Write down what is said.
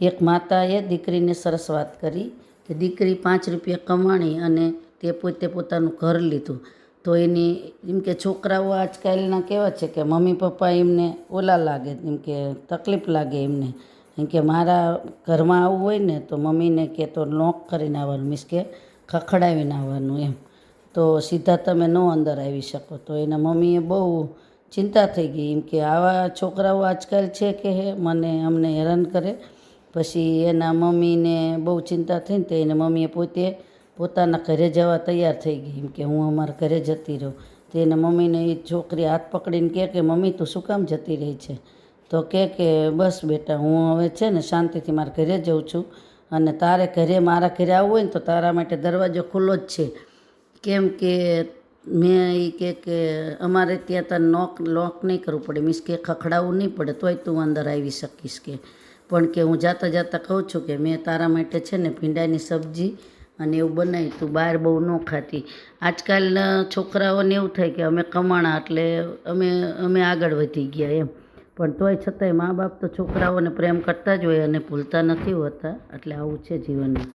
એક માતાએ દીકરીને સરસ વાત કરી કે દીકરી 5 રૂપિયા કમાણી અને તે પોતે પોતાનું ઘર લીધું તો એની એમ કે છોકરાઓ આજકાલના કેવા છે કે મમ્મી પપ્પા એમને ઓલા લાગે એમ કે તકલીફ લાગે એમને એમ કે મારા ઘરમાં આવવું હોય ને તો મમ્મીને કે તો નોક કરીને આવવાનું મીન્સ કે ખખડાવીને આવવાનું એમ તો સીધા તમે ન અંદર આવી શકો. તો એના મમ્મીએ બહુ ચિંતા થઈ ગઈ એમ કે આવા છોકરાઓ આજકાલ છે કે મને અમને હેરાન કરે. પછી એના મમ્મીને બહુ ચિંતા થઈને તો એના મમ્મીએ પોતે પોતાના ઘરે જવા તૈયાર થઈ ગઈ એમ કે હું અમારા ઘરે જતી રહું. તો એના મમ્મીને એ છોકરી હાથ પકડીને કહે કે મમ્મી તું શું કામ જતી રહી છે? તો કહે કે બસ બેટા હું હવે છે ને શાંતિથી મારા ઘરે જાઉં છું અને તારે ઘરે મારા ઘરે આવવું હોય ને તો તારા માટે દરવાજો ખુલ્લો જ છે. કેમ કે મેં એ કે અમારે ત્યાં તાર લોક નહીં કરવું પડે મીન્સ કે ખખડાવવું નહીં પડે તોય તું અંદર આવી શકીશ કે પણ કે હું જાતા જાતા કહું છું કે મેં તારા માટે છે ને ભીંડાની સબ્જી અને એવું બનાવી તું બહાર બહુ ન ખાતી. આજકાલના છોકરાઓને એવું થાય કે અમે કમાણા એટલે અમે આગળ વધી ગયા એમ પણ તોય છતાંય મા બાપ તો છોકરાઓને પ્રેમ કરતા જ હોય અને ભૂલતા નથી હોતા. એટલે આવું છે જીવનમાં.